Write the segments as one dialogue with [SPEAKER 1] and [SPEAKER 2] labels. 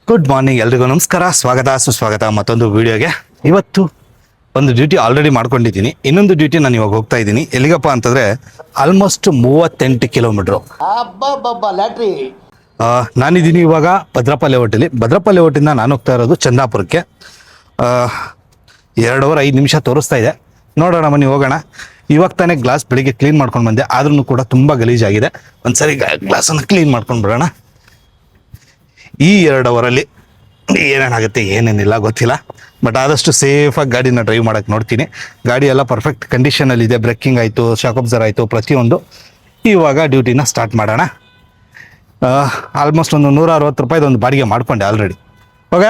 [SPEAKER 1] Good morning, ಎಲ್ರಿಗೂ ನಮಸ್ಕಾರ, ಸ್ವಾಗತ ಸುಸ್ವಾಗತ ಮತ್ತೊಂದು ವಿಡಿಯೋಗೆ. ಇವತ್ತು ಒಂದು ಡ್ಯೂಟಿ ಆಲ್ರೆಡಿ ಮಾಡ್ಕೊಂಡಿದ್ದೀನಿ, ಇನ್ನೊಂದು ಡ್ಯೂಟಿ ನಾನು ಇವಾಗ ಹೋಗ್ತಾ ಇದ್ದೀನಿ. ಎಲ್ಲಿಗಪ್ಪ ಅಂತಂದರೆ ಆಲ್ಮೋಸ್ಟ್ 38 ಕಿಲೋಮೀಟ್ರು. ನಾನಿದ್ದೀನಿ ಇವಾಗ ಭದ್ರಪ್ಪ ಲೇಔಟಲ್ಲಿ. ಭದ್ರಪ್ಪ ಲೇಔಟಿಂದ ನಾನು ಹೋಗ್ತಾ ಇರೋದು ಚಂದಾಪುರಕ್ಕೆ. 2 ಅವರ್ 5 ನಿಮಿಷ ತೋರಿಸ್ತಾ ಇದೆ. ನೋಡೋಣ ಬನ್ನಿ ಹೋಗೋಣ. ಇವಾಗ ತಾನೇ ಗ್ಲಾಸ್ ಬೆಳಿಗ್ಗೆ ಕ್ಲೀನ್ ಮಾಡ್ಕೊಂಡು ಬಂದೆ, ಆದ್ರೂ ಕೂಡ ತುಂಬ ಗಲೀಜಾಗಿದೆ. ಒಂದ್ಸರಿ ಗ್ಲಾಸನ್ನು ಕ್ಲೀನ್ ಮಾಡ್ಕೊಂಡು ಬರೋಣ. ಈ 2 ಅವರಲ್ಲಿ ಏನೇನಾಗುತ್ತೆ ಏನೇನಿಲ್ಲ ಗೊತ್ತಿಲ್ಲ, ಬಟ್ ಆದಷ್ಟು ಸೇಫಾಗಿ ಗಾಡಿನ ಡ್ರೈವ್ ಮಾಡೋಕ್ಕೆ ನೋಡ್ತೀನಿ. ಗಾಡಿ ಎಲ್ಲ ಪರ್ಫೆಕ್ಟ್ ಕಂಡೀಷನಲ್ಲಿದೆ. ಬ್ರೇಕಿಂಗ್ ಆಯಿತು, ಶಾಕ್ ಅಬ್ಸರ್ ಆಯಿತು, ಪ್ರತಿಯೊಂದು. ಇವಾಗ ಡ್ಯೂಟಿನ ಸ್ಟಾರ್ಟ್ ಮಾಡೋಣ. ಆಲ್ಮೋಸ್ಟ್ ಒಂದು 160 ರೂಪಾಯಿದು ಒಂದು ಬಾಡಿಗೆ ಮಾಡ್ಕೊಂಡೆ ಆಲ್ರೆಡಿ. ಹೋಗ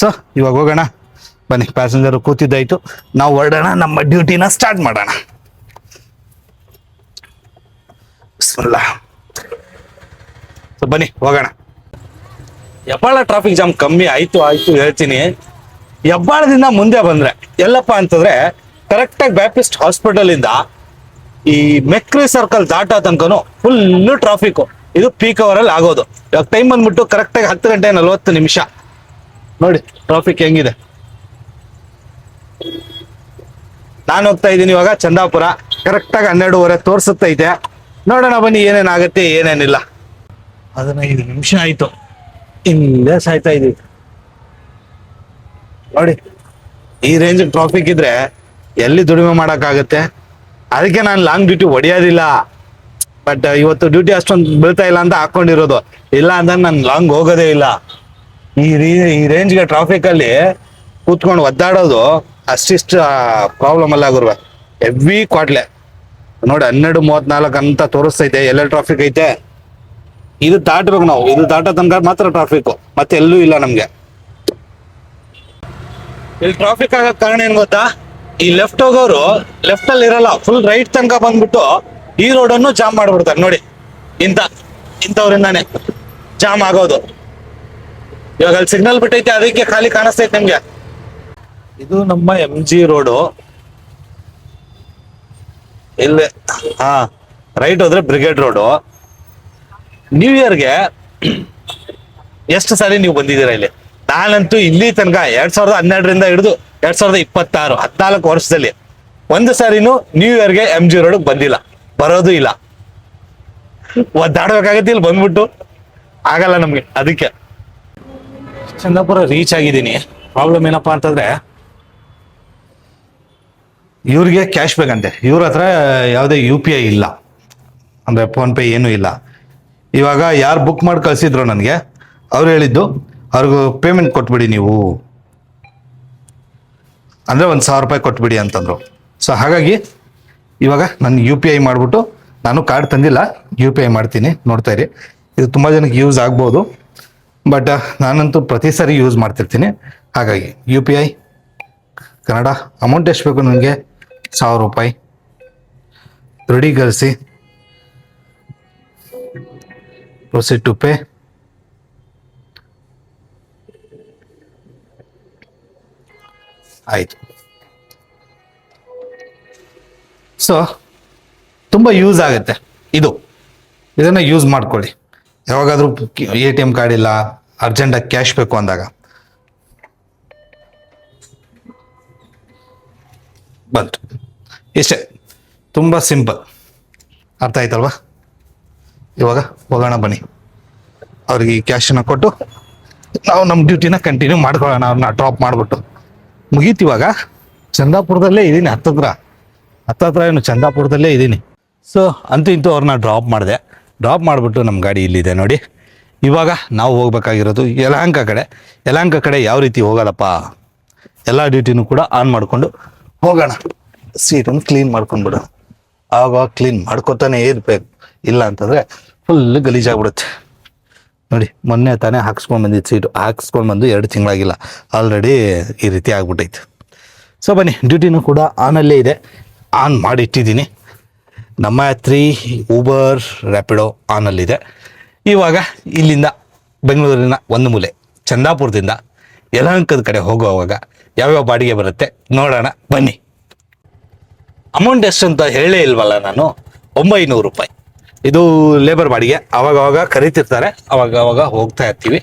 [SPEAKER 1] ಸೊ ಇವಾಗ ಹೋಗೋಣ ಬನ್ನಿ. ಪ್ಯಾಸೆಂಜರು ಕೂತಿದ್ದಾಯಿತು, ನಾವು ಹೊರಡೋಣ, ನಮ್ಮ ಡ್ಯೂಟಿನ ಸ್ಟಾರ್ಟ್ ಮಾಡೋಣ. ಬಿಸ್ಮಿಲ್ಲಾ. ಸೊ ಬನ್ನಿ ಹೋಗೋಣ. ಹೆಬ್ಬಾಳ ಟ್ರಾಫಿಕ್ ಜಾಮ್ ಕಮ್ಮಿ ಆಯ್ತು ಹೇಳ್ತೀನಿ. ಹೆಬ್ಬಾಳದಿಂದ ಮುಂದೆ ಬಂದ್ರೆ ಎಲ್ಲಪ್ಪ ಅಂತಂದ್ರೆ ಕರೆಕ್ಟಾಗಿ ಬ್ಯಾಪ್ಟಿಸ್ಟ್ ಹಾಸ್ಪಿಟಲ್ ಇಂದ ಈ ಮೆಕ್ರಿ ಸರ್ಕಲ್ ದಾಟೋ ತನಕನು ಫುಲ್ಲು ಟ್ರಾಫಿಕ್. ಇದು ಪೀಕ್ ಅವರ್ ಅಲ್ಲಿ ಆಗೋದು. ಇವಾಗ ಟೈಮ್ ಬಂದ್ಬಿಟ್ಟು ಕರೆಕ್ಟಾಗಿ 10 ಗಂಟೆ 40 ನಿಮಿಷ. ನೋಡಿ ಟ್ರಾಫಿಕ್ ಹೆಂಗಿದೆ. ನಾನು ಹೋಗ್ತಾ ಇದ್ದೀನಿ ಇವಾಗ ಚಂದಾಪುರ. ಕರೆಕ್ಟಾಗಿ 12:30 ತೋರಿಸುತ್ತೈತೆ. ನೋಡೋಣ ಬನ್ನಿ ಏನೇನಾಗುತ್ತೆ ಏನೇನಿಲ್ಲ. 15 ನಿಮಿಷ ಆಯ್ತು, ಇಲ್ಲೇ ಸಾಯ್ತಾ ಇದೀವಿ. ನೋಡಿ ಈ ರೇಂಜ್ ಟ್ರಾಫಿಕ್ ಇದ್ರೆ ಎಲ್ಲಿ ದುಡಿಮೆ ಮಾಡೋಕ್ಕಾಗತ್ತೆ. ಅದಕ್ಕೆ ನಾನು ಲಾಂಗ್ ಡ್ಯೂಟಿ ಹೊಡೆಯೋದಿಲ್ಲ. ಬಟ್ ಇವತ್ತು ಡ್ಯೂಟಿ ಅಷ್ಟೊಂದು ಬೀಳ್ತಾ ಇಲ್ಲ ಅಂತ ಹಾಕೊಂಡಿರೋದು. ಇಲ್ಲ ಅಂದ್ರೆ ನಾನು ಲಾಂಗ್ ಹೋಗೋದೇ ಇಲ್ಲ. ಈ ರೇಂಜ್ಗೆ ಟ್ರಾಫಿಕಲ್ಲಿ ಕೂತ್ಕೊಂಡು ಒದ್ದಾಡೋದು ಅಷ್ಟಿಷ್ಟು ಪ್ರಾಬ್ಲಮ್ ಅಲ್ಲ ಗುರುವ. ಹೆವಿ ಕ್ವಾಟ್ಲೆ. ನೋಡಿ 12:34 ಅಂತ ತೋರಿಸ್ತೈತೆ. ಎಲ್ಲೆಲ್ಲಿ ಟ್ರಾಫಿಕ್ ಐತೆ ಇದು ದಾಟಬೇಕು ನಾವು. ಇದು ದಾಟೋ ತನಕ ಮಾತ್ರ ಟ್ರಾಫಿಕ್, ಮತ್ತೆ ಎಲ್ಲೂ ಇಲ್ಲ ನಮ್ಗೆ. ಇಲ್ಲಿ ಟ್ರಾಫಿಕ್ ಆಗೋ ಕಾರಣ ಏನ್ ಗೊತ್ತಾ? ಈ ಲೆಫ್ಟ್ ಹೋಗೋರು ಲೆಫ್ಟ್ ಅಲ್ಲಿ ಇರಲ್ಲ, ಫುಲ್ ರೈಟ್ ತನಕ ಬಂದ್ಬಿಟ್ಟು ಈ ರೋಡ್ ಅನ್ನು ಜಾಮ್ ಮಾಡ್ಬಿಡ್ತಾರೆ. ನೋಡಿ ಇಂಥವ್ರಿಂದಾನೆ ಜಾಮ್ ಆಗೋದು. ಇವಾಗ ಅಲ್ಲಿ ಸಿಗ್ನಲ್ ಬಿಟ್ಟೈತೆ, ಅದಕ್ಕೆ ಖಾಲಿ ಕಾಣಿಸ್ತೈತೆ ನಿಮ್ಗೆ. ಇದು ನಮ್ಮ MG ರೋಡು. ಇಲ್ಲಿ ರೈಟ್ ಹೋದ್ರೆ ಬ್ರಿಗೇಡ್ ರೋಡು. ನ್ಯೂ ಇಯರ್ಗೆ ಎಷ್ಟು ಸಾರಿ ನೀವು ಬಂದಿದ್ದೀರಾ ಇಲ್ಲಿ? ನಾನಂತೂ ಇಲ್ಲಿ ತನಕ 2012ರಿಂದ ಹಿಡಿದು 2026 14 ವರ್ಷದಲ್ಲಿ ಒಂದು ಸಾರಿನೂ ನ್ಯೂ ಇಯರ್ಗೆ MG ರೋಡ್ ಬಂದಿಲ್ಲ, ಬರೋದು ಇಲ್ಲ. ಒದ್ದಾಡ್ಬೇಕಾಗತ್ತೆ ಇಲ್ಲಿ ಬಂದ್ಬಿಟ್ಟು, ಆಗಲ್ಲ ನಮ್ಗೆ. ಅದಕ್ಕೆ ಚಂದಾಪುರ ರೀಚ್ ಆಗಿದ್ದೀನಿ. ಪ್ರಾಬ್ಲಮ್ ಏನಪ್ಪಾ ಅಂತಂದ್ರೆ ಇವ್ರಿಗೆ ಕ್ಯಾಶ್ ಬೇಕಂತೆ. ಇವ್ರ ಹತ್ರ ಯಾವುದೇ UPI ಇಲ್ಲ, ಅಂದ್ರೆ ಫೋನ್ ಪೇ ಏನೂ ಇಲ್ಲ. ಇವಾಗ ಯಾರು ಬುಕ್ ಮಾಡಿ ಕಳ್ಸಿದ್ರು ನನಗೆ, ಅವ್ರು ಹೇಳಿದ್ದು ಅವ್ರಿಗೂ ಪೇಮೆಂಟ್ ಕೊಟ್ಬಿಡಿ ನೀವು, ಅಂದರೆ 1,000 ರೂಪಾಯಿ ಕೊಟ್ಬಿಡಿ ಅಂತಂದ್ರು. ಸೊ ಹಾಗಾಗಿ ಇವಾಗ ನಾನು UPI ಮಾಡಿಬಿಟ್ಟು, ನಾನು ಕಾರ್ಡ್ ತಂದಿಲ್ಲ, UPI ಮಾಡ್ತೀನಿ. ನೋಡ್ತಾ ಇರಿ, ಇದು ತುಂಬ ಜನಕ್ಕೆ ಯೂಸ್ ಆಗ್ಬೋದು, ಬಟ್ ನಾನಂತೂ ಪ್ರತಿ ಸಾರಿ ಯೂಸ್ ಮಾಡ್ತಿರ್ತೀನಿ. ಹಾಗಾಗಿ UPI ಕನ್ನಡ. ಅಮೌಂಟ್ ಎಷ್ಟು ಬೇಕು ನನಗೆ? 1,000 ರೂಪಾಯಿ ದೃಢೀಕರಿಸಿ. Proceed to pay. ಆಯಿತು. ಸೊ ತುಂಬ ಯೂಸ್ ಆಗುತ್ತೆ ಇದನ್ನು ಯೂಸ್ ಮಾಡ್ಕೊಳ್ಳಿ. ಯಾವಾಗಾದರೂ ATM ಕಾರ್ಡ್ ಇಲ್ಲ, ಅರ್ಜೆಂಟಾಗಿ ಕ್ಯಾಶ್ ಬೇಕು ಅಂದಾಗ. ಬಂತು, ಇಷ್ಟೇ. ತುಂಬ ಸಿಂಪಲ್. ಅರ್ಥ ಆಯ್ತಲ್ವಾ? ಇವಾಗ ಹೋಗೋಣ ಬನ್ನಿ. ಅವ್ರಿಗೆ ಈ ಕ್ಯಾಶನ್ನು ಕೊಟ್ಟು ನಾವು ನಮ್ಮ ಡ್ಯೂಟಿನ ಕಂಟಿನ್ಯೂ ಮಾಡ್ಕೊಳ್ಳೋಣ. ಅವ್ರನ್ನ ಡ್ರಾಪ್ ಮಾಡಿಬಿಟ್ಟು ಮುಗೀತು. ಇವಾಗ ಚಂದಾಪುರದಲ್ಲೇ ಇದ್ದೀನಿ, ಹತ್ತತ್ರ ಏನು ಚಂದಾಪುರದಲ್ಲೇ ಇದ್ದೀನಿ. ಸೊ ಅಂತೂ ಇಂತೂ ಅವ್ರನ್ನ ಡ್ರಾಪ್ ಮಾಡಿದೆ. ಡ್ರಾಪ್ ಮಾಡಿಬಿಟ್ಟು ನಮ್ಮ ಗಾಡಿ ಇಲ್ಲಿದೆ ನೋಡಿ. ಇವಾಗ ನಾವು ಹೋಗ್ಬೇಕಾಗಿರೋದು ಯಲಹಂಕ ಕಡೆ. ಯಾವ ರೀತಿ ಹೋಗೋದಪ್ಪ? ಎಲ್ಲ ಡ್ಯೂಟಿನೂ ಕೂಡ ಆನ್ ಮಾಡಿಕೊಂಡು ಹೋಗೋಣ. ಸೀಟನ್ನು ಕ್ಲೀನ್ ಮಾಡ್ಕೊಂಡ್ಬಿಡೋಣ. ಆವಾಗ ಕ್ಲೀನ್ ಮಾಡ್ಕೊತಾನೆ ಇರ್ಬೇಕು, ಇಲ್ಲ ಅಂತಂದರೆ ಫುಲ್ ಗಲೀಜಾಗ್ಬಿಡುತ್ತೆ. ನೋಡಿ ಮೊನ್ನೆ ತಾನೇ ಹಾಕ್ಸ್ಕೊಂಡು ಬಂದಿದ್ದು ಸೀಟು. ಹಾಕ್ಸ್ಕೊಂಡು ಬಂದು 2 ತಿಂಗಳಾಗಿಲ್ಲ, ಆಲ್ರೆಡಿ ಈ ರೀತಿ ಆಗ್ಬಿಟ್ಟೈತೆ. ಸೊ ಬನ್ನಿ, ಡ್ಯೂಟಿನೂ ಕೂಡ ಆನಲ್ಲೇ ಇದೆ, ಆನ್ ಮಾಡಿಟ್ಟಿದ್ದೀನಿ. ನಮ್ಮ ಯಾತ್ರಿ, ಊಬರ್, ರ್ಯಾಪಿಡೋ ಆನಲ್ಲಿದೆ. ಇವಾಗ ಇಲ್ಲಿಂದ ಬೆಂಗಳೂರಿನ ಒಂದು ಮೂಲೆ ಚಂದಾಪುರದಿಂದ ಯಲಹಂಕದ ಕಡೆ ಹೋಗುವಾಗ ಯಾವ್ಯಾವ ಬಾಡಿಗೆ ಬರುತ್ತೆ ನೋಡೋಣ ಬನ್ನಿ. ಅಮೌಂಟ್ ಎಷ್ಟು ಅಂತ ಹೇಳೇ ಇಲ್ವಲ್ಲ ನಾನು. 900 ರೂಪಾಯಿ. ಇದು ಲೇಬರ್ ಬಾಡಿಗೆ ಅವಾಗ ಅವಾಗ ಕರಿತಿರ್ತಾರೆ, ಅವಾಗ ಅವಾಗ ಹೋಗ್ತಾ ಇರ್ತೀವಿ.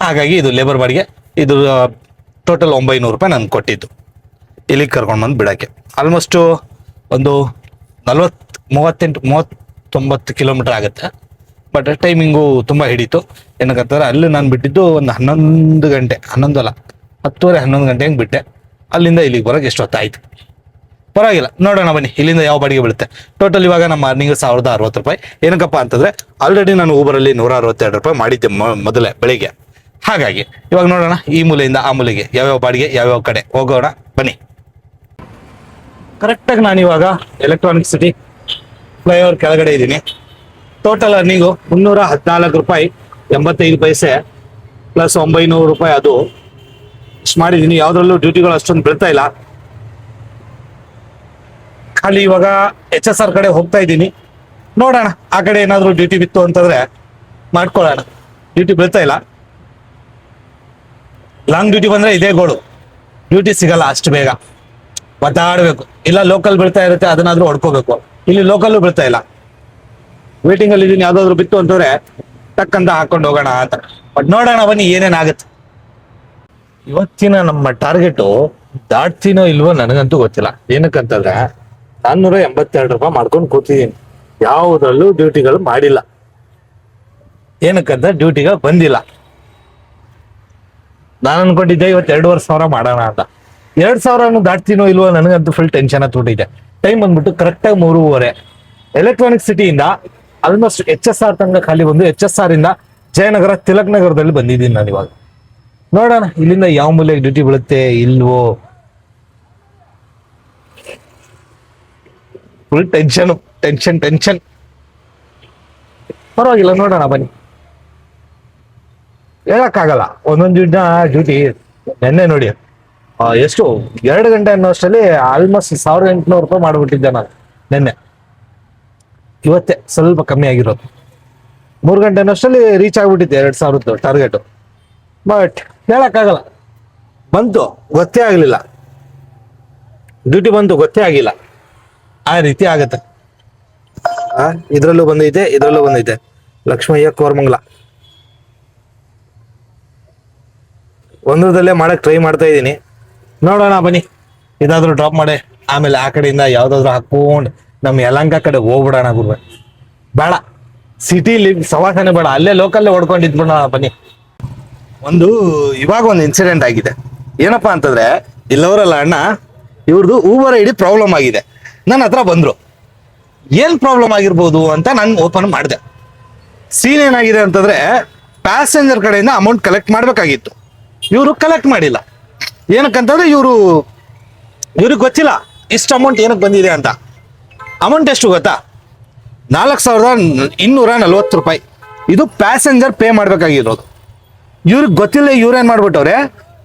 [SPEAKER 1] ಹಾಗಾಗಿ ಇದು ಲೇಬರ್ ಬಾಡಿಗೆ. ಇದು ಟೋಟಲ್ 900 ರೂಪಾಯಿ ನಾನು ಕೊಟ್ಟಿದ್ದು ಇಲ್ಲಿಗೆ ಕರ್ಕೊಂಡು ಬಂದು ಬಿಡೋಕ್ಕೆ. ಆಲ್ಮೋಸ್ಟು ಒಂದು 39 ಕಿಲೋಮೀಟರ್ ಆಗುತ್ತೆ. ಬಟ್ ಟೈಮಿಂಗು ತುಂಬ ಹಿಡೀತು. ಏನಕ್ಕಂತಂದ್ರೆ ಅಲ್ಲಿ ನಾನು ಬಿಟ್ಟಿದ್ದು ಒಂದು 11 ಗಂಟೆ, 11 ಅಲ್ಲ 10:30 11 ಗಂಟೆ ಹಂಗೆ ಬಿಟ್ಟೆ. ಅಲ್ಲಿಂದ ಇಲ್ಲಿಗೆ ಬರೋಕ್ಕೆ ಎಷ್ಟು ಹೊತ್ತಾಯಿತು. ಪರವಾಗಿಲ್ಲ, ನೋಡೋಣ ಬನ್ನಿ ಇಲ್ಲಿಂದ ಯಾವ ಬಾಡಿಗೆ ಬೀಳುತ್ತೆ. ಟೋಟಲ್ ಇವಾಗ ನಮ್ಮ ಅರ್ನಿಂಗ್ 1060 ರೂಪಾಯಿ. ಏನಕ್ಕಪ್ಪ ಅಂತಂದರೆ ಆಲ್ರೆಡಿ ನಾನು ಊಬರಲ್ಲಿ 162 ರೂಪಾಯಿ ಮಾಡಿದ್ದೆ ಮೊದಲೇ ಬೆಳಿಗ್ಗೆ. ಹಾಗಾಗಿ ಇವಾಗ ನೋಡೋಣ ಈ ಮೂಲೆಯಿಂದ ಆ ಮೂಲೆಗೆ ಯಾವ್ಯಾವ ಬಾಡಿಗೆ ಯಾವ್ಯಾವ ಕಡೆ ಹೋಗೋಣ ಬನ್ನಿ. ಕರೆಕ್ಟಾಗಿ ನಾನು ಇವಾಗ ಎಲೆಕ್ಟ್ರಾನಿಕ್ ಸಿಟಿ ಫ್ಲೈಓವರ್ ಕೆಳಗಡೆ ಇದ್ದೀನಿ. ಟೋಟಲ್ ಅರ್ನಿಂಗು 314 ರೂಪಾಯಿ 85 ಪೈಸೆ ಪ್ಲಸ್ 900 ರೂಪಾಯಿ ಅದು ಇಷ್ಟು ಮಾಡಿದ್ದೀನಿ. ಯಾವುದ್ರಲ್ಲೂ ಡ್ಯೂಟಿಗಳು ಅಷ್ಟೊಂದು ಬೀಳ್ತಾ ಇಲ್ಲ. ಖಾಲಿ ಇವಾಗ HSR ಕಡೆ ಹೋಗ್ತಾ ಇದ್ದೀನಿ. ನೋಡೋಣ ಆ ಕಡೆ ಏನಾದರೂ ಡ್ಯೂಟಿ ಬಿತ್ತು ಅಂತಂದ್ರೆ ಮಾಡ್ಕೊಳ್ಳೋಣ. ಡ್ಯೂಟಿ ಬೀಳ್ತಾ ಇಲ್ಲ. ಲಾಂಗ್ ಡ್ಯೂಟಿ ಬಂದ್ರೆ ಇದೇ ಗೋಳು, ಡ್ಯೂಟಿ ಸಿಗಲ್ಲ ಅಷ್ಟು ಬೇಗ, ಒದ್ದಾಡಬೇಕು. ಇಲ್ಲ ಲೋಕಲ್ ಬೀಳ್ತಾ ಇರುತ್ತೆ, ಅದನ್ನಾದ್ರೂ ಹೊಡ್ಕೋಬೇಕು. ಇಲ್ಲಿ ಲೋಕಲ್ಲು ಬೀಳ್ತಾ ಇಲ್ಲ. ವೇಟಿಂಗ್ ಅಲ್ಲಿ ಇದೀನಿ, ಯಾವ್ದಾದ್ರು ಬಿತ್ತು ಅಂತಂದ್ರೆ ಟಕ್ಕಂತ ಹಾಕೊಂಡು ಹೋಗೋಣ ಅಂತ. ಬಟ್ ನೋಡೋಣ ಬನ್ನಿ ಏನೇನಾಗುತ್ತೆ. ಇವತ್ತಿನ ನಮ್ಮ ಟಾರ್ಗೆಟು ದಾಟ್ತೀನೋ ಇಲ್ವೋ ನನಗಂತೂ ಗೊತ್ತಿಲ್ಲ. ಏನಕ್ಕಂತಂದ್ರೆ 482 ರೂಪಾಯಿ ಮಾಡ್ಕೊಂಡು ಕೂತಿದ್ದೀನಿ. ಯಾವುದ್ರಲ್ಲೂ ಡ್ಯೂಟಿಗಳು ಮಾಡಿಲ್ಲ. ಏನಕ್ಕಂತ ಡ್ಯೂಟಿಗಳು ಬಂದಿಲ್ಲ. ನಾನು ಅನ್ಕೊಂಡಿದ್ದೆ ಇವತ್ತು 2,500 ಮಾಡೋಣ ಅಂತ. 2,000 ದಾಟ್ತೀನೋ ಇಲ್ವೋ ನನಗಂತೂ ಫುಲ್ ಟೆನ್ಷನ್ ಹತ್ಬಿಟ್ಟಿದೆ. ಟೈಮ್ ಬಂದ್ಬಿಟ್ಟು ಕರೆಕ್ಟಾಗಿ 3:30. ಎಲೆಕ್ಟ್ರಾನಿಕ್ ಸಿಟಿಯಿಂದ ಆಲ್ಮೋಸ್ಟ್ HSR ತನಕ ಖಾಲಿ ಬಂದು HSR ಇಂದ ಜಯನಗರ ತಿಲಕ್ ನಗರದಲ್ಲಿ ಬಂದಿದ್ದೀನಿ ನಾನು ಇವಾಗ. ನೋಡೋಣ ಇಲ್ಲಿಂದ ಯಾವ ಮೂಲೆಗೆ ಡ್ಯೂಟಿ ಬೀಳುತ್ತೆ ಇಲ್ವೋ. Full tension. ಪರವಾಗಿಲ್ಲ, ನೋಡೋಣ ಬನ್ನಿ. ಹೇಳಕ್ಕಾಗಲ್ಲ, ಒಂದೊಂದು ಡ್ಯೂಟಿ ನೆನ್ನೆ ನೋಡಿ ಎಷ್ಟು 2 ಗಂಟೆ ಅನ್ನೋ ಅಷ್ಟರಲ್ಲಿ ಆಲ್ಮೋಸ್ಟ್ 1,800 ರೂಪಾಯಿ ಮಾಡ್ಬಿಟ್ಟಿದ್ದೆ ನಾನು ನೆನ್ನೆ. ಇವತ್ತೇ ಸ್ವಲ್ಪ ಕಮ್ಮಿ ಆಗಿರೋದು. 3 ಗಂಟೆ ಅನ್ನೋಷ್ಟರಲ್ಲಿ ರೀಚ್ ಆಗ್ಬಿಟ್ಟಿದ್ದೆ 2,000 ಟಾರ್ಗೆಟು. ಬಟ್ ಹೇಳಕ್ಕಾಗಲ್ಲ, ಬಂತು ಗೊತ್ತೇ ಆಗಲಿಲ್ಲ. ಡ್ಯೂಟಿ ಬಂತು ಗೊತ್ತೇ ಆಗಿಲ್ಲ. ಆ ರೀತಿ ಆಗತ್ತೆ. ಇದ್ರಲ್ಲೂ ಬಂದೈತೆ ಲಕ್ಷ್ಮಯ್ಯ ಕೋರ್ಮಂಗ್ಲ. ಒಂದರದಲ್ಲೇ ಮಾಡಕ್ ಟ್ರೈ ಮಾಡ್ತಾ ಇದ್ದೀನಿ. ನೋಡೋಣ ಬನ್ನಿ, ಇದಾದ್ರೂ ಡ್ರಾಪ್ ಮಾಡಿ ಆಮೇಲೆ ಆ ಕಡೆಯಿಂದ ಯಾವ್ದಾದ್ರು ಹಾಕೊಂಡು ನಮ್ಮ ಯಲಹಂಕ ಕಡೆ ಹೋಗ್ಬಿಡೋಣ. ಗುರುವೆ ಬೇಡ, ಸಿಟಿಲಿ ಸವಾಸನೆ ಬೇಡ, ಅಲ್ಲೇ ಲೋಕಲ್ಲೇ ಹೊಡ್ಕೊಂಡಿದ್ಬಿಡೋಣ ಬನ್ನಿ. ಇವಾಗ ಒಂದು ಇನ್ಸಿಡೆಂಟ್ ಆಗಿದೆ. ಏನಪ್ಪಾ ಅಂತಂದ್ರೆ ಇಲ್ಲವರಲ್ಲ ಅಣ್ಣ, ಇವ್ರದ್ದು ಊಬರ್ ಐಡಿ ಪ್ರಾಬ್ಲಮ್ ಆಗಿದೆ. ನನ್ನ ಹತ್ರ ಬಂದ್ರು. ಏನ್ ಪ್ರಾಬ್ಲಮ್ ಆಗಿರ್ಬೋದು ಅಂತ ನಾನು ಓಪನ್ ಮಾಡಿದೆ. ಸೀನ್ ಏನಾಗಿದೆ ಅಂತಂದ್ರೆ ಪ್ಯಾಸೆಂಜರ್ ಕಡೆಯಿಂದ ಅಮೌಂಟ್ ಕಲೆಕ್ಟ್ ಮಾಡ್ಬೇಕಾಗಿತ್ತು. ಇವರು ಕಲೆಕ್ಟ್ ಮಾಡಿಲ್ಲ. ಏನಕ್ಕಂತಂದ್ರೆ ಇವ್ರಿಗೆ ಗೊತ್ತಿಲ್ಲ ಇಷ್ಟು ಅಮೌಂಟ್ ಏನಕ್ಕೆ ಬಂದಿದೆ ಅಂತ. ಅಮೌಂಟ್ ಎಷ್ಟು ಗೊತ್ತಾ? 4,240 ರೂಪಾಯಿ. ಇದು ಪ್ಯಾಸೆಂಜರ್ ಪೇ ಮಾಡ್ಬೇಕಾಗಿರೋದು. ಇವ್ರಿಗೆ ಗೊತ್ತಿಲ್ಲ. ಇವ್ರೇನ್ ಮಾಡ್ಬಿಟ್ಟವ್ರೆ,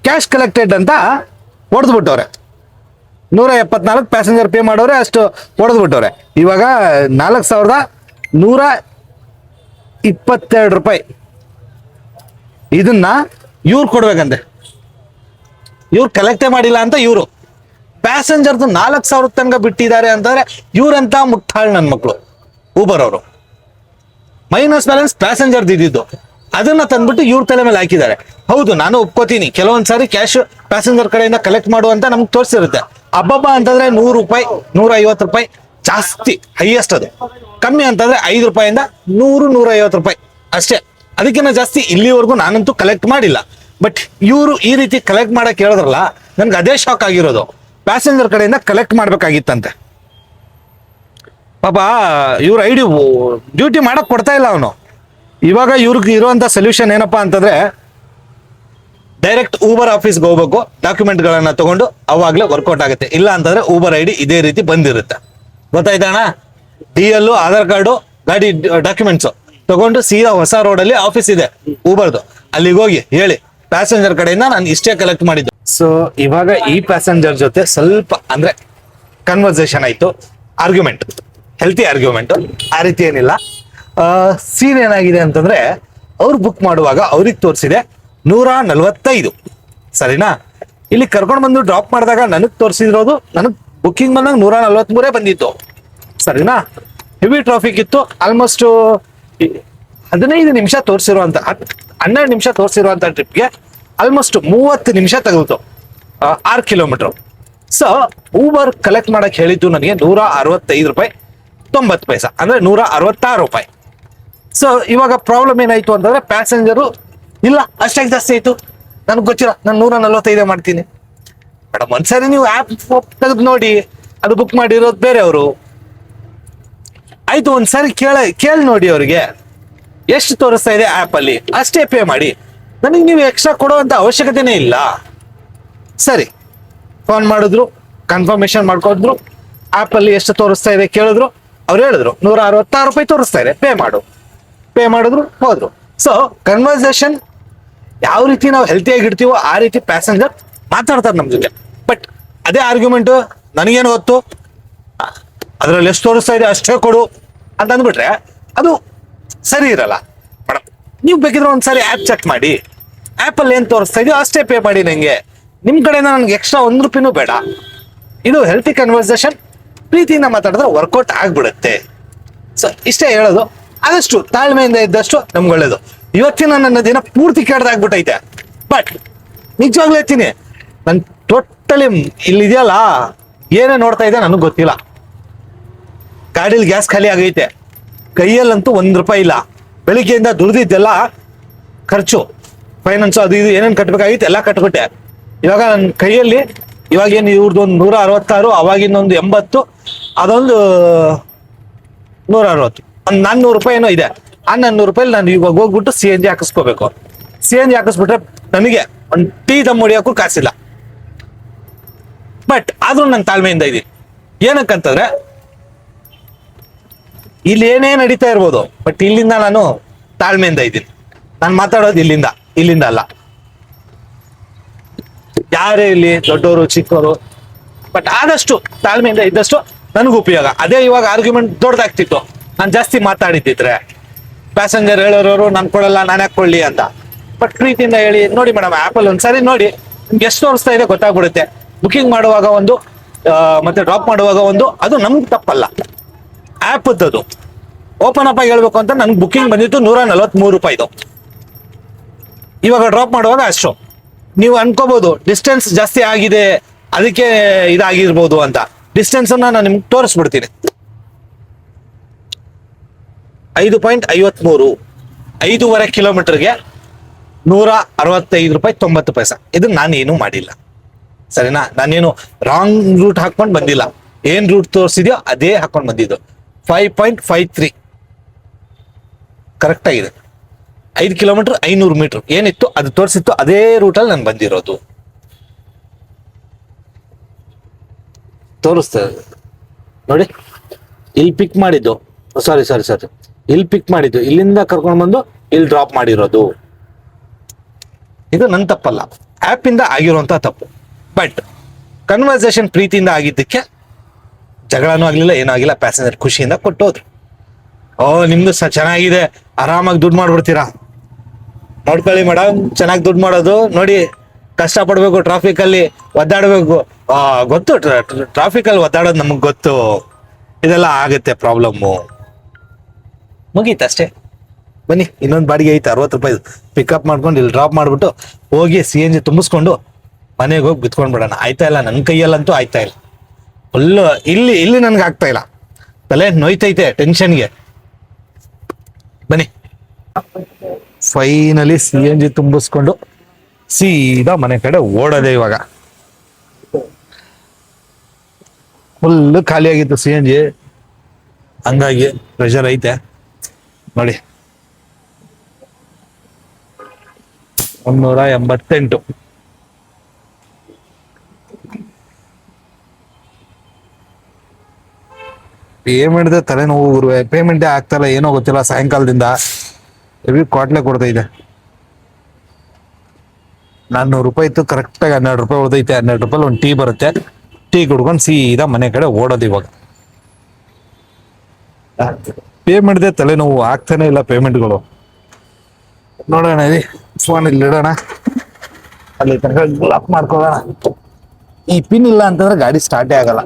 [SPEAKER 1] ಕ್ಯಾಶ್ ಕಲೆಕ್ಟೆಡ್ ಅಂತ ಹೊಡೆದ್ಬಿಟ್ಟವ್ರೆ. 174 ಪ್ಯಾಸೆಂಜರ್ ಪೇ ಮಾಡೋರೆ, ಅಷ್ಟು ಹೊಡೆದ್ಬಿಟ್ಟವ್ರೆ. ಇವಾಗ 4,122 ರೂಪಾಯಿ ಇದನ್ನ ಇವ್ರು ಕೊಡ್ಬೇಕಂತೆ. ಇವ್ರು ಕಲೆಕ್ಟೇ ಮಾಡಿಲ್ಲ ಅಂತ ಇವರು ಪ್ಯಾಸೆಂಜರ್ದು 4,000 ತನಕ ಬಿಟ್ಟಿದ್ದಾರೆ ಅಂತಂದ್ರೆ ಇವ್ರಂತ ಮುಟ್ಟಾಳ್ ನನ್ನ ಮಕ್ಕಳು ಊಬರ್ ಅವರು. ಮೈನಸ್ ಬ್ಯಾಲೆನ್ಸ್ ಪ್ಯಾಸೆಂಜರ್ ಇದ್ದಿದ್ದು ಅದನ್ನ ತಂದ್ಬಿಟ್ಟು ಇವ್ರ ತಲೆ ಮೇಲೆ ಹಾಕಿದ್ದಾರೆ. ಹೌದು, ನಾನು ಒಪ್ಕೋತೀನಿ, ಕೆಲವೊಂದ್ಸಾರಿ ಕ್ಯಾಶ್ ಪ್ಯಾಸೆಂಜರ್ ಕಡೆಯಿಂದ ಕಲೆಕ್ಟ್ ಮಾಡುವಂತ ನಮ್ಗೆ ತೋರಿಸಿರುತ್ತೆ. ಹಬ್ಬಬ್ಬ ಅಂತಂದ್ರೆ 100 ರೂಪಾಯಿ 150 ರೂಪಾಯಿ ಜಾಸ್ತಿ ಹೈಯೆಸ್ಟ್. ಅದು ಕಮ್ಮಿ ಅಂತಂದ್ರೆ 5 ರೂಪಾಯಿಂದ 100-150 ರೂಪಾಯಿ ಅಷ್ಟೇ. ಅದಕ್ಕಿಂತ ಜಾಸ್ತಿ ಇಲ್ಲಿವರೆಗೂ ನಾನಂತೂ ಕಲೆಕ್ಟ್ ಮಾಡಿಲ್ಲ. ಬಟ್ ಇವರು ಈ ರೀತಿ ಕಲೆಕ್ಟ್ ಮಾಡಕ್ ಹೇಳಿದ್ರಲ್ಲ, ನನ್ಗೆ ಅದೇ ಶಾಕ್ ಆಗಿರೋದು. ಪ್ಯಾಸೆಂಜರ್ ಕಡೆಯಿಂದ ಕಲೆಕ್ಟ್ ಮಾಡ್ಬೇಕಾಗಿತ್ತಂತೆ. ಪಾಪ ಇವ್ರ ಐಡಿ ಡ್ಯೂಟಿ ಮಾಡಕ್ ಕೊಡ್ತಾ ಇಲ್ಲ ಅವನು. ಇವಾಗ ಇವ್ರಿಗೆ ಇರುವಂತ ಸೊಲ್ಯೂಷನ್ ಏನಪ್ಪಾ ಅಂತಂದ್ರೆ ಡೈರೆಕ್ಟ್ ಊಬರ್ ಆಫೀಸ್ಗೆ ಹೋಗ್ಬೇಕು, ಡಾಕ್ಯುಮೆಂಟ್ಗಳನ್ನ ತಗೊಂಡು ಅವಾಗಲೇ ವರ್ಕೌಟ್ ಆಗುತ್ತೆ. ಇಲ್ಲ ಅಂತಂದ್ರೆ ಊಬರ್ ಐಡಿ ಇದೇ ರೀತಿ ಬಂದಿರುತ್ತೆ. ಗೊತ್ತಾಯ್ತಾ ಅಣ್ಣ? DL, ಆಧಾರ್ ಕಾರ್ಡು, ಗಾಡಿ ಡಾಕ್ಯುಮೆಂಟ್ಸ್ ತಗೊಂಡು ಸೀದಾ ಹೊಸ ರೋಡಲ್ಲಿ ಆಫೀಸ್ ಇದೆ ಊಬರ್ದು, ಅಲ್ಲಿಗೆ ಹೋಗಿ ಹೇಳಿ ಪ್ಯಾಸೆಂಜರ್ ಕಡೆಯಿಂದ ನಾನು ಇಷ್ಟೇ ಕಲೆಕ್ಟ್ ಮಾಡಿದ್ದು. ಸೊ ಇವಾಗ ಈ ಪ್ಯಾಸೆಂಜರ್ ಜೊತೆ ಸ್ವಲ್ಪ ಅಂದ್ರೆ ಕನ್ವರ್ಸೇಷನ್ ಆಯ್ತು, ಆರ್ಗ್ಯುಮೆಂಟ್, ಹೆಲ್ತಿ ಆರ್ಗ್ಯುಮೆಂಟ್. ಆ ರೀತಿ ಏನಿಲ್ಲ. ಸೀನ್ ಏನಾಗಿದೆ ಅಂತಂದ್ರೆ ಅವ್ರು ಬುಕ್ ಮಾಡುವಾಗ ಅವ್ರಿಗೆ ತೋರಿಸಿದೆ 145, ಸರಿನಾ? ಇಲ್ಲಿ ಕರ್ಕೊಂಡು ಬಂದು ಡ್ರಾಪ್ ಮಾಡಿದಾಗ ನನಗೆ ತೋರಿಸಿರೋದು, ನನಗೆ ಬುಕ್ಕಿಂಗ್ ಬಂದಾಗ 143 ಬಂದಿತ್ತು, ಸರಿನಾ?
[SPEAKER 2] ಹೆವಿ ಟ್ರಾಫಿಕ್ ಇತ್ತು. ಆಲ್ಮೋಸ್ಟ್ 15 ನಿಮಿಷ ತೋರಿಸಿರುವಂತ 12 ನಿಮಿಷ ತೋರಿಸಿರುವಂತ ಟ್ರಿಪ್ಗೆ ಆಲ್ಮೋಸ್ಟ್ 30 ನಿಮಿಷ ತಗಲ್ತು, 6 ಕಿಲೋಮೀಟರ್. ಸೊ ಊಬರ್ ಕಲೆಕ್ಟ್ ಮಾಡಕ್ ಹೇಳಿದ್ದು ನನಗೆ 165 ರೂಪಾಯಿ 90 ಪೈಸಾ, ಅಂದ್ರೆ 166 ರೂಪಾಯಿ. ಸೊ ಇವಾಗ ಪ್ರಾಬ್ಲಮ್ ಏನಾಯ್ತು ಅಂತಂದ್ರೆ ಪ್ಯಾಸೆಂಜರು ಇಲ್ಲ ಅಷ್ಟಾಗಿ ಜಾಸ್ತಿ ಆಯ್ತು, ನನಗೆ ಗೊತ್ತಿಲ್ಲ, ನಾನು 145 ಮಾಡ್ತೀನಿ. ಮೇಡಮ್ ಒಂದ್ಸರಿ ನೀವು ಆ್ಯಪ್ ತೆಗೆದು ನೋಡಿ, ಅದು ಬುಕ್ ಮಾಡಿರೋದು ಬೇರೆಯವರು. ಆಯ್ತು, ಒಂದ್ಸರಿ ಕೇಳಿ ನೋಡಿ ಅವ್ರಿಗೆ ಎಷ್ಟು ತೋರಿಸ್ತಾ ಇದೆ ಆ್ಯಪ್ ಅಲ್ಲಿ, ಅಷ್ಟೇ ಪೇ ಮಾಡಿ. ನನಗೆ ನೀವು ಎಕ್ಸ್ಟ್ರಾ ಕೊಡುವಂತ ಅವಶ್ಯಕತೆನೇ ಇಲ್ಲ. ಸರಿ, ಫೋನ್ ಮಾಡಿದ್ರು, ಕನ್ಫರ್ಮೇಶನ್ ಮಾಡ್ಕೊಂಡ್ರು, ಆ್ಯಪ್ ಅಲ್ಲಿ ಎಷ್ಟು ತೋರಿಸ್ತಾ ಇದೆ ಕೇಳಿದ್ರು, ಅವ್ರು ಹೇಳಿದ್ರು 166 ರೂಪಾಯಿ ತೋರಿಸ್ತಾ ಇದೆ, ಪೇ ಮಾಡಿದ್ರು, ಹೋದ್ರು. ಸೊ ಕನ್ವರ್ಸೇಷನ್ ಯಾವ ರೀತಿ ನಾವು ಹೆಲ್ತಿಯಾಗಿ ಇಡ್ತೀವೋ ಆ ರೀತಿ ಪ್ಯಾಸೆಂಜರ್ ಮಾತಾಡ್ತಾರೆ ನಮ್ಮ ಜೊತೆ. ಬಟ್ ಅದೇ ಆರ್ಗ್ಯುಮೆಂಟ್ ನನಗೇನು ಗೊತ್ತು, ಅದರಲ್ಲಿ ಎಷ್ಟು ತೋರಿಸ್ತಾ ಇದೆ ಅಷ್ಟೇ ಕೊಡು ಅಂತ ಅಂದ್ಬಿಟ್ರೆ ಅದು ಸರಿ ಇರಲ್ಲ. ಮೇಡಮ್ ನೀವು ಬೇಕಿದ್ರೆ ಒಂದ್ಸರಿ ಆ್ಯಪ್ ಚೆಕ್ ಮಾಡಿ, ಆ್ಯಪಲ್ಲಿ ಏನು ತೋರಿಸ್ತಾ ಇದೆಯೋ ಅಷ್ಟೇ ಪೇ ಮಾಡಿ. ನನಗೆ ನಿಮ್ಮ ಕಡೆಯಿಂದ ನನಗೆ ಎಕ್ಸ್ಟ್ರಾ 1 ರೂಪಾಯಿನೂ ಬೇಡ. ಇದು ಹೆಲ್ತಿ ಕನ್ವರ್ಸೇಷನ್, ಪ್ರೀತಿಯಿಂದ ಮಾತಾಡಿದ್ರೆ ವರ್ಕೌಟ್ ಆಗ್ಬಿಡುತ್ತೆ. ಸೊ ಇಷ್ಟೇ ಹೇಳೋದು. ಆದಷ್ಟು ತಾಳ್ಮೆಯಿಂದ ಇದ್ದಷ್ಟು ನಮ್ಗೆ ಒಳ್ಳೇದು. ಇವತ್ತಿನ ನನ್ನ ದಿನ ಪೂರ್ತಿ ಕೆಡ್ದಾಗ್ಬಿಟ್ಟೈತೆ. ಬಟ್ ನಿಜವಾಗ್ಲೂ ಹೇಳ್ತೀನಿ, ನಾನು ಟೋಟಲಿ ಇಲ್ಲಿದೆಯಲ್ಲ ಏನೇ ನೋಡ್ತಾ ಇದೆ ನನಗೆ ಗೊತ್ತಿಲ್ಲ. ಗಾಡೀಲಿ ಗ್ಯಾಸ್ ಖಾಲಿ ಆಗೈತೆ, ಕೈಯಲ್ಲಂತೂ 1 ರೂಪಾಯಿ ಇಲ್ಲ. ಬೆಳಿಗ್ಗೆಯಿಂದ ದುಡ್ದಿದ್ದೆಲ್ಲ ಖರ್ಚು, ಫೈನಾನ್ಸು ಅದು ಇದು ಏನೇನು ಕಟ್ಬೇಕಾಗಿತ್ತು ಎಲ್ಲ ಕಟ್ಬಿಟ್ಟೆ. ಇವಾಗ ನನ್ನ ಕೈಯಲ್ಲಿ ಇವಾಗ ಏನು ಇವ್ರದ್ದೊಂದು 166, ಅವಾಗಿನ್ನೊಂದು 80, ಅದೊಂದು 160, ಒಂದು 400 ರೂಪಾಯಿ ಏನೋ ಇದೆ. ಆ 400 ರೂಪಾಯಿ ನಾನು ಇವಾಗ ಹೋಗ್ಬಿಟ್ಟು CNG ಹಾಕಿಸ್ಕೋಬೇಕು. CNG ಹಾಕಿಸ್ಬಿಟ್ರೆ ನನಗೆ ಒಂದು ಟೀ ದಮ್ ಹೊಡಿಯೋಕ್ಕೂ ಕಾಸಿಲ್ಲ. ಬಟ್ ಆದ್ರೂ ನಾನು ತಾಳ್ಮೆಯಿಂದ ಇದ್ದೀನಿ. ಏನಕ್ಕಂತಂದ್ರೆ ಇಲ್ಲಿ ಏನೇ ನಡೀತಾ ಇರ್ಬೋದು, ಬಟ್ ಇಲ್ಲಿಂದ ನಾನು ತಾಳ್ಮೆಯಿಂದ ಇದ್ದೀನಿ. ನಾನು ಮಾತಾಡೋದು ಇಲ್ಲಿಂದ ಅಲ್ಲ. ಯಾರೇ ಇಲ್ಲಿ ದೊಡ್ಡವರು ಚಿಕ್ಕವರು, ಬಟ್ ಆದಷ್ಟು ತಾಳ್ಮೆಯಿಂದ ಇದ್ದಷ್ಟು ನನಗೂ ಉಪಯೋಗ. ಅದೇ ಇವಾಗ ಆರ್ಗ್ಯುಮೆಂಟ್ ದೊಡ್ಡದಾಗ್ತಿತ್ತು ನಾನು ಜಾಸ್ತಿ ಮಾತಾಡಿದ್ದಿದ್ರೆ. ಪ್ಯಾಸೆಂಜರ್ ಹೇಳೋರು ನಾನು ಕೊಡಲ್ಲ, ನಾನು ಯಾಕೆ ಕೊಡ್ಲಿ ಅಂತ. ಬಟ್ ಪ್ರೀತಿಯಿಂದ ಹೇಳಿ ನೋಡಿ ಮೇಡಮ್, ಆ್ಯಪಲ್ಲಿ ಒಂದ್ಸರಿ ನೋಡಿ, ನಿಮ್ಗೆ ಎಷ್ಟು ತೋರಿಸ್ತಾ ಇದೆ ಗೊತ್ತಾಗ್ಬಿಡುತ್ತೆ. ಬುಕಿಂಗ್ ಮಾಡುವಾಗ ಒಂದು, ಮತ್ತೆ ಡ್ರಾಪ್ ಮಾಡುವಾಗ ಒಂದು, ಅದು ನಮ್ಗೆ ತಪ್ಪಲ್ಲ, ಆ್ಯಪದ್ದು. ಓಪನ್ ಅಪ್ ಆಗಿ ಹೇಳ್ಬೇಕು ಅಂತ ನನ್ಗೆ ಬುಕಿಂಗ್ ಬಂದಿತ್ತು 143 ರೂಪಾಯಿದು. ಇವಾಗ ಡ್ರಾಪ್ ಮಾಡುವಾಗ ಅಷ್ಟು. ನೀವು ಅನ್ಕೋಬಹುದು ಡಿಸ್ಟೆನ್ಸ್ ಜಾಸ್ತಿ ಆಗಿದೆ ಅದಕ್ಕೆ ಇದಾಗಿರ್ಬೋದು ಅಂತ. ಡಿಸ್ಟೆನ್ಸ್ ಅನ್ನ ನಾನು ನಿಮ್ಗೆ ತೋರಿಸ್ಬಿಡ್ತೀನಿ. 5.53, 5.5 ಕಿಲೋಮೀಟರ್ಗೆ 165 ರೂಪಾಯಿ 90 ಪೈಸಾ. ಇದು ನಾನೇನು ಮಾಡಿಲ್ಲ, ಸರಿನಾ? ನಾನೇನು ರಾಂಗ್ ರೂಟ್ ಹಾಕೊಂಡು ಬಂದಿಲ್ಲ. ಏನ್ ರೂಟ್ ತೋರಿಸಿದ್ಯೋ ಅದೇ ಹಾಕೊಂಡು ಬಂದಿದ್ದು. 5.53 ಕರೆಕ್ಟ್ ಆಗಿದೆ. 5 ಕಿಲೋಮೀಟರ್ 500 ಮೀಟರ್ ಏನಿತ್ತು ಅದು ತೋರಿಸಿತ್ತು, ಅದೇ ರೂಟಲ್ಲಿ ನಾನು ಬಂದಿರೋದು. ತೋರಿಸ್ತದೆ ನೋಡಿ, ಇಲ್ಲಿ ಪಿಕ್ ಮಾಡಿದ್ದು, ಸಾರಿ ಇಲ್ಲಿ ಪಿಕ್ ಮಾಡಿದ್ದು, ಇಲ್ಲಿಂದ ಕರ್ಕೊಂಡು ಬಂದು ಇಲ್ಲಿ ಡ್ರಾಪ್ ಮಾಡಿರೋದು. ಇದು ನನ್ನ ತಪ್ಪಲ್ಲ, ಆ್ಯಪ್ ಇಂದ ಆಗಿರುವಂತ ತಪ್ಪು. ಬಟ್ ಕನ್ವರ್ಸೇಷನ್ ಪ್ರೀತಿಯಿಂದ ಆಗಿದ್ದಕ್ಕೆ ಜಗಳನೂ ಆಗ್ಲಿಲ್ಲ, ಏನೂ ಆಗಿಲ್ಲ. ಪ್ಯಾಸೆಂಜರ್ ಖುಷಿಯಿಂದ ಕೊಟ್ಟೋದ್ರು. ಓ ನಿಮ್ದು ಚೆನ್ನಾಗಿದೆ, ಆರಾಮಾಗಿ ದುಡ್ಡು ಮಾಡ್ಬಿಡ್ತೀರಾ, ನೋಡ್ಕೊಳ್ಳಿ ಮೇಡಮ್, ಚೆನ್ನಾಗಿ ದುಡ್ಡು ಮಾಡೋದು ನೋಡಿ. ಕಷ್ಟ ಪಡ್ಬೇಕು, ಟ್ರಾಫಿಕ್ ಅಲ್ಲಿ ಒದ್ದಾಡ್ಬೇಕು. ಗೊತ್ತು, ಟ್ರಾಫಿಕ್ ಅಲ್ಲಿ ಒದ್ದಾಡೋದು ನಮಗ್ ಗೊತ್ತು. ಇದೆಲ್ಲ ಆಗುತ್ತೆ ಪ್ರಾಬ್ಲಮ್ಮು. ಮುಗೀತಷ್ಟೇ. ಬನ್ನಿ, ಇನ್ನೊಂದು ಬಾಡಿಗೆ ಐತೆ 60 ರೂಪಾಯಿ. ಪಿಕಪ್ ಮಾಡ್ಕೊಂಡು ಇಲ್ಲಿ ಡ್ರಾಪ್ ಮಾಡ್ಬಿಟ್ಟು ಹೋಗಿ CNG ತುಂಬಿಸ್ಕೊಂಡು ಮನೆಗೆ ಹೋಗಿ ಬಿತ್ಕೊಂಡ್ಬಿಡೋಣ. ಆಯ್ತಾ ಇಲ್ಲ, ನನ್ನ ಕೈಯಲ್ಲಂತೂ ಆಯ್ತಾ ಇಲ್ಲ. ಫುಲ್ಲು ಇಲ್ಲಿ ನನ್ಗೆ ಆಗ್ತಾ ಇಲ್ಲ, ತಲೆ ನೋಯ್ತೈತೆ ಟೆನ್ಷನ್ಗೆ. ಬನ್ನಿ, ಫೈನಲಿ CNG ತುಂಬಿಸ್ಕೊಂಡು ಸೀದಾ ಮನೆ ಕಡೆ ಓಡೋದೆ. ಇವಾಗ ಫುಲ್ ಖಾಲಿ ಆಗಿತ್ತು CNG, ಹಂಗಾಗಿ ಪ್ರೆಷರ್ ಐತೆ ನೋಡಿ. 188. ಪೇಮೆಂಟ್ ತಲೆನೋವು ಗುರುವೆ, ಪೇಮೆಂಟೇ ಆಗ್ತಾಯಿಲ್ಲ, ಏನೋ ಗೊತ್ತಿಲ್ಲ. ಸಾಯಂಕಾಲದಿಂದ ಹೆವಿ ಕ್ವಾಟ್ಲೆ ಕೊಡ್ತಾ ಇದೆ. 400 ರೂಪಾಯಿ ಇತ್ತು, ಕರೆಕ್ಟಾಗಿ 12 ರೂಪಾಯಿ ಉಳ್ದೈತೆ. 12 ರೂಪಾಯಿ ಒಂದು ಟೀ ಬರುತ್ತೆ, ಟೀ ಕುಡ್ಕೊಂಡು ಸೀದಾ ಮನೆ ಕಡೆ ಓಡೋದು. ಇವಾಗ ಪೇಮೆಂಟ್ದೇ ತಲೆನೋವು, ಆಗ್ತಾನೆ ಇಲ್ಲ ಪೇಮೆಂಟ್ಗಳು. ನೋಡೋಣ, ಫೋನ್ ಇಲ್ಲಿ ಇಡೋಣ, ಅಲ್ಲಿ ತನಕ ಲಾಕ್ ಮಾಡ್ಕೊಳ್ಳೋಣ. ಈ ಪಿನ್ ಇಲ್ಲ ಅಂತಂದ್ರೆ ಗಾಡಿ ಸ್ಟಾರ್ಟೇ ಆಗಲ್ಲ,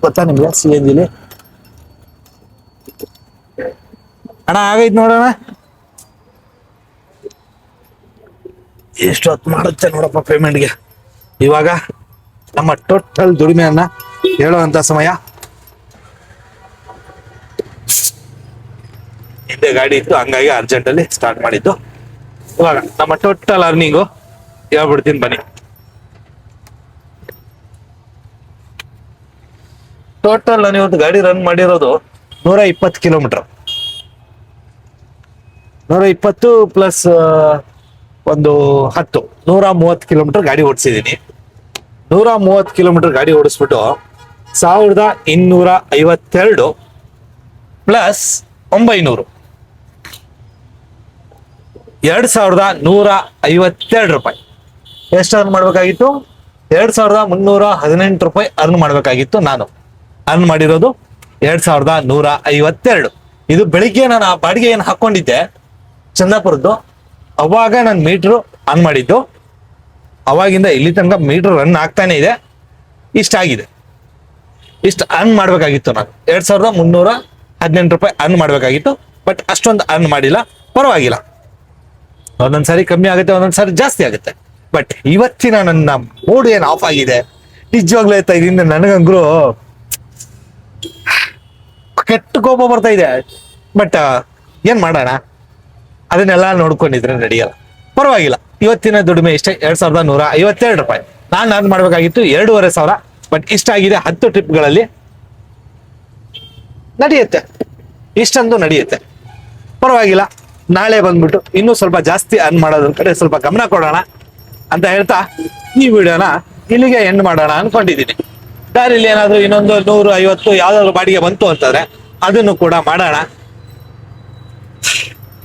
[SPEAKER 2] ಗೊತ್ತಾ ನಿಮ್ಗೆ? CNGಲಿ ಅಣ್ಣ ಆಗೈತ್ ನೋಡೋಣ. ಎಷ್ಟು ಹೊತ್ತು ಮಾಡುತ್ತೆ ನೋಡಪ್ಪ ಪೇಮೆಂಟ್ಗೆ. ಇವಾಗ ನಮ್ಮ ಟೋಟಲ್ ದುಡಿಮೆಯನ್ನ ಹೇಳುವಂತ ಸಮಯ. ಹಿಂದೆ ಗಾಡಿ ಇತ್ತು, ಹಂಗಾಗಿ ಅರ್ಜೆಂಟ್ ಅಲ್ಲಿ ಸ್ಟಾರ್ಟ್ ಮಾಡಿದ್ದು. ಇವಾಗ ನಮ್ಮ ಟೋಟಲ್ ಅರ್ನಿಂಗು ಹೇಳ್ಬಿಡ್ತೀನಿ ಬನ್ನಿ. ಟೋಟಲ್ ನಾನು ಇವತ್ತು ಗಾಡಿ ರನ್ ಮಾಡಿರೋದು 120 ಕಿಲೋಮೀಟರ್. 120 ಪ್ಲಸ್ ಒಂದು 10, 130 ಕಿಲೋಮೀಟರ್ ಗಾಡಿ ಓಡಿಸಿದ್ದೀನಿ. 130 ಕಿಲೋಮೀಟರ್ ಗಾಡಿ ಓಡಿಸ್ಬಿಟ್ಟು 1252 ಪ್ಲಸ್ 900 2152 ರೂಪಾಯಿ. ಎಷ್ಟು ಅರ್ನ್ ಮಾಡ್ಬೇಕಾಗಿತ್ತು? 2318 ರೂಪಾಯಿ ಅರ್ನ್ ಮಾಡ್ಬೇಕಾಗಿತ್ತು. ನಾನು ಅರ್ನ್ ಮಾಡಿರೋದು 2152. ಇದು ಬೆಳಿಗ್ಗೆ ನಾನು ಆ ಬಾಡಿಗೆ ಏನು ಹಾಕೊಂಡಿದ್ದೆ ಚಂದಾಪುರದ್ದು, ಅವಾಗ ನಾನು ಮೀಟ್ರು ಆನ್ ಮಾಡಿದ್ದು. ಅವಾಗಿಂದ ಇಲ್ಲಿ ತನಕ ಮೀಟ್ರ್ ರನ್ ಆಗ್ತಾನೆ ಇದೆ. ಇಷ್ಟಾಗಿದೆ. ಇಷ್ಟು ಅರ್ನ್ ಮಾಡ್ಬೇಕಾಗಿತ್ತು ನಾನು. 2318 ರೂಪಾಯಿ ಅರ್ನ್ ಮಾಡ್ಬೇಕಾಗಿತ್ತು. ಬಟ್ ಅಷ್ಟೊಂದು ಅರ್ನ್ ಮಾಡಿಲ್ಲ. ಪರವಾಗಿಲ್ಲ, ಒಂದೊಂದ್ಸಾರಿ ಕಮ್ಮಿ ಆಗುತ್ತೆ, ಒಂದೊಂದ್ಸಾರಿ ಜಾಸ್ತಿ ಆಗುತ್ತೆ. ಬಟ್ ಇವತ್ತಿನ ನನ್ನ ಮೂಡ್ ಏನು ಆಫ್ ಆಗಿದೆ, ನಿಜವಾಗ್ಲೂ ಆಯ್ತಾ. ಇದರಿಂದ ನನಗಂಗ್ರು ಕೆಟ್ಟ ಕೋಪ ಬರ್ತಾ ಇದೆ. ಬಟ್ ಏನ್ ಮಾಡೋಣ, ಅದನ್ನೆಲ್ಲ ನೋಡ್ಕೊಂಡಿದ್ರೆ ನಡೆಯಲ್ಲ. ಪರವಾಗಿಲ್ಲ, ಇವತ್ತಿನ ದುಡಿಮೆ ಇಷ್ಟೇ, 2152 ರೂಪಾಯಿ. ನಾನು ಅರ್ನ್ ಮಾಡ್ಬೇಕಾಗಿತ್ತು 2500. ಬಟ್ ಇಷ್ಟಾಗಿದೆ. 10 ಟ್ರಿಪ್ಗಳಲ್ಲಿ ನಡೆಯುತ್ತೆ, ಇಷ್ಟೊಂದು ನಡೆಯುತ್ತೆ. ಪರವಾಗಿಲ್ಲ. ನಾಳೆ ಬಂದ್ಬಿಟ್ಟು ಇನ್ನೂ ಸ್ವಲ್ಪ ಜಾಸ್ತಿ ಅರ್ನ್ ಮಾಡೋದ್ರ ಕಡೆ ಸ್ವಲ್ಪ ಗಮನ ಕೊಡೋಣ ಅಂತ ಹೇಳ್ತಾ ಈ ವಿಡಿಯೋನ ಇಲ್ಲಿಗೆ ಎಂಡ್ ಮಾಡೋಣ ಅನ್ಕೊಂಡಿದ್ದೀನಿ. ದಾರಿಲಿ ಏನಾದ್ರು ಇನ್ನೊಂದು 150 ಯಾವ್ದಾದ್ರು ಬಾಡಿಗೆ ಬಂತು ಅಂತಂದ್ರೆ ಅದನ್ನು ಕೂಡ ಮಾಡೋಣ.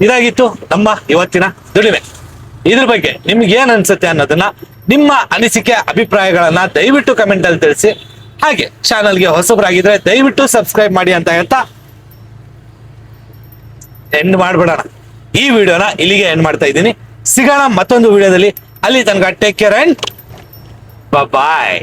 [SPEAKER 2] ಇದಾಗಿತ್ತು ನಮ್ಮ ಇವತ್ತಿನ ದುಡಿಮೆ. ಇದ್ರ ಬಗ್ಗೆ ನಿಮ್ಗೆ ಏನ್ ಅನ್ಸುತ್ತೆ ಅನ್ನೋದನ್ನ, ನಿಮ್ಮ ಅನಿಸಿಕೆ ಅಭಿಪ್ರಾಯಗಳನ್ನ ದಯವಿಟ್ಟು ಕಮೆಂಟ್ ಅಲ್ಲಿ ತಿಳಿಸಿ. ಹಾಗೆ ಚಾನಲ್ಗೆ ಹೊಸಬರಾಗಿದ್ರೆ ದಯವಿಟ್ಟು ಸಬ್ಸ್ಕ್ರೈಬ್ ಮಾಡಿ ಅಂತ ಹೇಳ್ತಾ ಎಂಡ್ ಮಾಡ್ಬಿಡೋಣ. ಈ ವಿಡಿಯೋನ ಇಲ್ಲಿಗೆ ಎಂಡ್ ಮಾಡ್ತಾ ಇದ್ದೀನಿ. ಸಿಗೋಣ ಮತ್ತೊಂದು ವಿಡಿಯೋದಲ್ಲಿ. ಅಲ್ಲಿ ತನಕ ಟೇಕ್ ಕೇರ್ ಅಂಡ್ ಬಾಯ್.